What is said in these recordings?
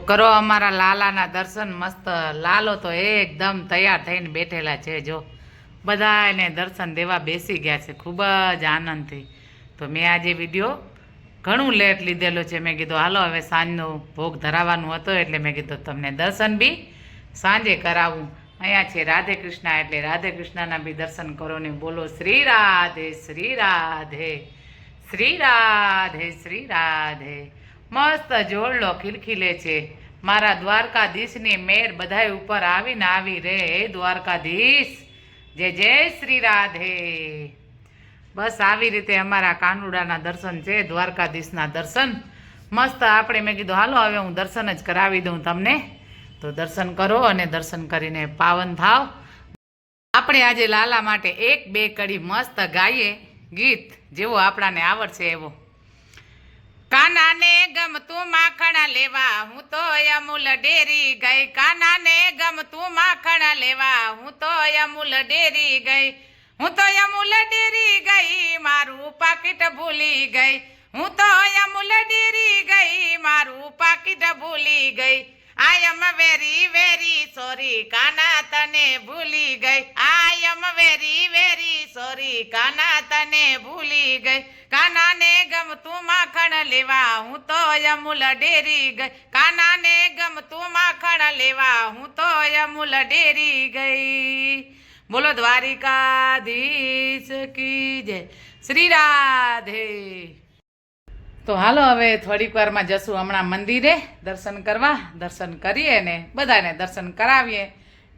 કરો અમારા લાલાના દર્શન. મસ્ત લાલો તો એકદમ તૈયાર થઈને બેઠેલા છે. જો બધાને દર્શન દેવા બેસી ગયા છે ખૂબ જ આનંદથી. તો મેં આજે વિડીયો ઘણું લેટ લીધેલો છે. મેં કીધું હાલો હવે સાંજનો ભોગ ધરાવવાનું હતો એટલે મેં કીધું તમને દર્શન બી સાંજે કરાવું. અહીંયા છે રાધે કૃષ્ણ એટલે રાધે કૃષ્ણના બી દર્શન કરો ને બોલો શ્રી રાધે શ્રી રાધે શ્રી રાધે શ્રી રાધે. મસ્ત જોડલો ખીલખીલે છે. મારા દ્વારકાધીશની મેર બધાય ઉપર આવીને આવી રે. હે દ્વારકાધીશ જય જય શ્રી રાધે. બસ આવી રીતે અમારા કાનુડાના દર્શન છે, દ્વારકાધીશના દર્શન મસ્ત. આપણે મેં કીધું હાલો હવે હું દર્શન જ કરાવી દઉં તમને. તો દર્શન કરો અને દર્શન કરીને પાવન થાવ. આપણે આજે લાલા માટે એક બે કડી મસ્ત ગાઈએ ગીત જેવો આપણાને આવડશે એવો. કાનાને ગમતું માખણ લેવા હું તો અમૂલ ડેરી ગઈ. કાનાને ગમતું માખણ લેવા હું તો અમૂલ ડેરી ગઈ. હું તો અમૂલ ડેરી ગઈ મારું પાકીટ ભૂલી ગઈ. હું તો અમૂલ ડેરી ગઈ મારું પાકીટ ભૂલી ગઈ. આઈ એમ વેરી વેરી સોરી કાના તને ભૂલી ગઈ. આઈ એમ વેરી વેરી સોરી કાના તને ભૂલી ગઈ. કાનાને ગમતું માખણ લેવા હું તો અમૂલ ડેરી ગઈ. કાનાને ગમતું માખણ લેવા હું તો અમૂલ ડેરી ગઈ. બોલો દ્વારિકાધીશ કી જય. શ્રી રાધે. તો હાલો હવે થોડીક વારમાં જશું હમણાં મંદિરે દર્શન કરવા. દર્શન કરીએ ને બધાને દર્શન કરાવીએ.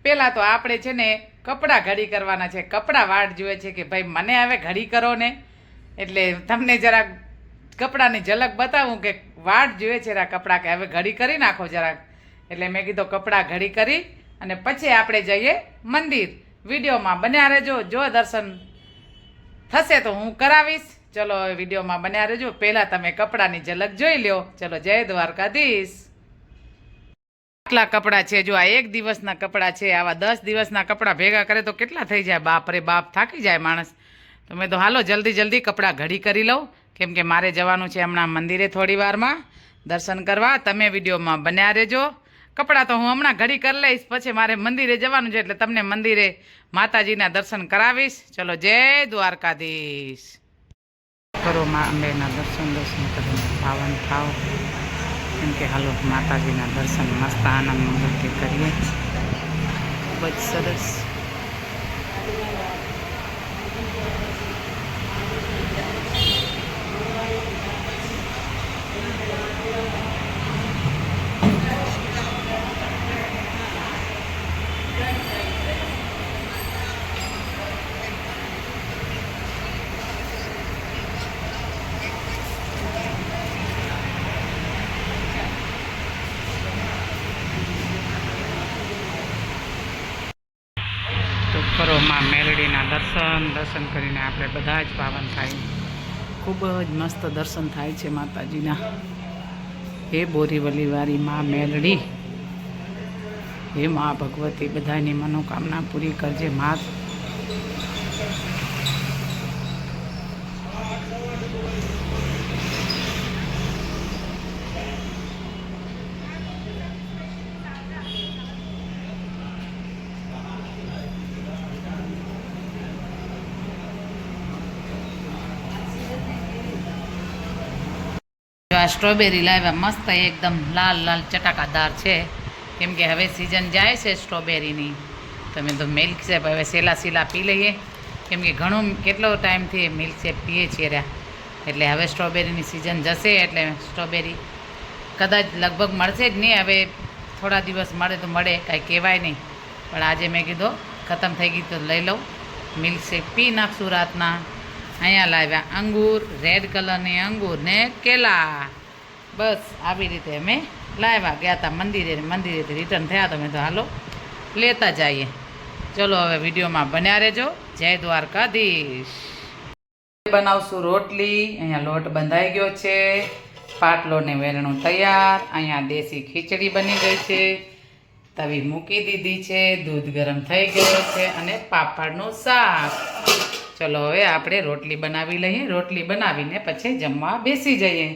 પહેલાં તો આપણે છે ને કપડાં ઘડી કરવાના છે. કપડાં વાટ જુએ છે કે ભાઈ મને હવે ઘડી કરો ને. એટલે તમને જરાક કપડાની ઝલક બતાવું કે વાટ જુએ છે કપડાં કે હવે ઘડી કરી નાખો જરાક. એટલે મેં કીધું કપડાં ઘડી કરી અને પછી આપણે જઈએ મંદિર. વિડીયોમાં બન્યા રહેજો. જો દર્શન થશે તો હું કરાવીશ. ચલો હવે વિડીયોમાં બન્યા રહેજો. પહેલાં તમે કપડાની ઝલક જોઈ લ્યો. ચલો જય દ્વારકાધીશ. આટલા કપડાં છે જો. આ એક દિવસના કપડાં છે. આવા 10 દિવસના કપડાં ભેગા કરે તો કેટલા થઈ જાય બાપ રે બાપ. થાકી જાય માણસ. તો મેં તો હાલો જલ્દી જલ્દી કપડાં ઘડી કરી લઉં કેમ કે મારે જવાનું છે હમણાં મંદિરે થોડી વારમાં દર્શન કરવા. તમે વિડીયોમાં બન્યા રહેજો. કપડાં તો હું હમણાં ઘડી કરી લઈશ પછી મારે મંદિરે જવાનું છે એટલે તમને મંદિરે માતાજીના દર્શન કરાવીશ. ચલો જય દ્વારકાધીશ. કરો મા અંબેના દર્શન કરીને પાવન થાવ. કેમ કે હાલો માતાજીના દર્શન મસ્ત આનંદ મંગળથી કરીએ. ખૂબ જ સરસ. કરો માં મેલડીના દર્શન કરીને આપણે બધા જ પાવન થાય. ખૂબ જ મસ્ત દર્શન થાય છે માતાજીના. હે બોરીવલીવાળી માં મેલડી, હે માં ભગવતી બધાની મનોકામના પૂરી કરજે માં. આ સ્ટ્રોબેરી લાવ્યા મસ્ત એકદમ લાલ લાલ ચટાકાદાર છે. કેમ કે હવે સિઝન જાય છે સ્ટ્રોબેરીની. તમે તો મિલ્કશેક હવે સેલા પી લઈએ. કેમ કે ઘણું કેટલો ટાઈમથી મિલ્કશેક પીએ છીએ રહ્યા. એટલે હવે સ્ટ્રોબેરીની સિઝન જશે એટલે સ્ટ્રોબેરી કદાચ લગભગ મળશે જ નહીં. હવે થોડા દિવસ મળે તો મળે, કાંઈ કહેવાય નહીં. પણ આજે મેં કીધું ખતમ થઈ ગઈ તો લઈ લઉં. મિલ્કશેક પી નાખશું રાતના. અહીંયા લાવ્યા અંગૂર, રેડ કલરની અંગૂર ને કેલા. બસ આવી રીતે અમે લાવ્યા. ગયા હતા મંદિરેથી રિટર્ન થયા તો મેં તો હાલો લેતા જઈએ. ચલો હવે વિડીયોમાં બન્યા રહેજો. જય દ્વારકાધીશ. બનાવશું રોટલી. અહીંયા લોટ બંધાઈ ગયો છે. પાટલો ને વેલણું તૈયાર. અહીંયા દેશી ખીચડી બની ગઈ છે. તવી મૂકી દીધી છે. દૂધ ગરમ થઈ ગયો છે અને પાપડનું શાક. ચલો હવે આપણે રોટલી બનાવી લઈએ. રોટલી બનાવીને પછી જમવા બેસી જઈએ.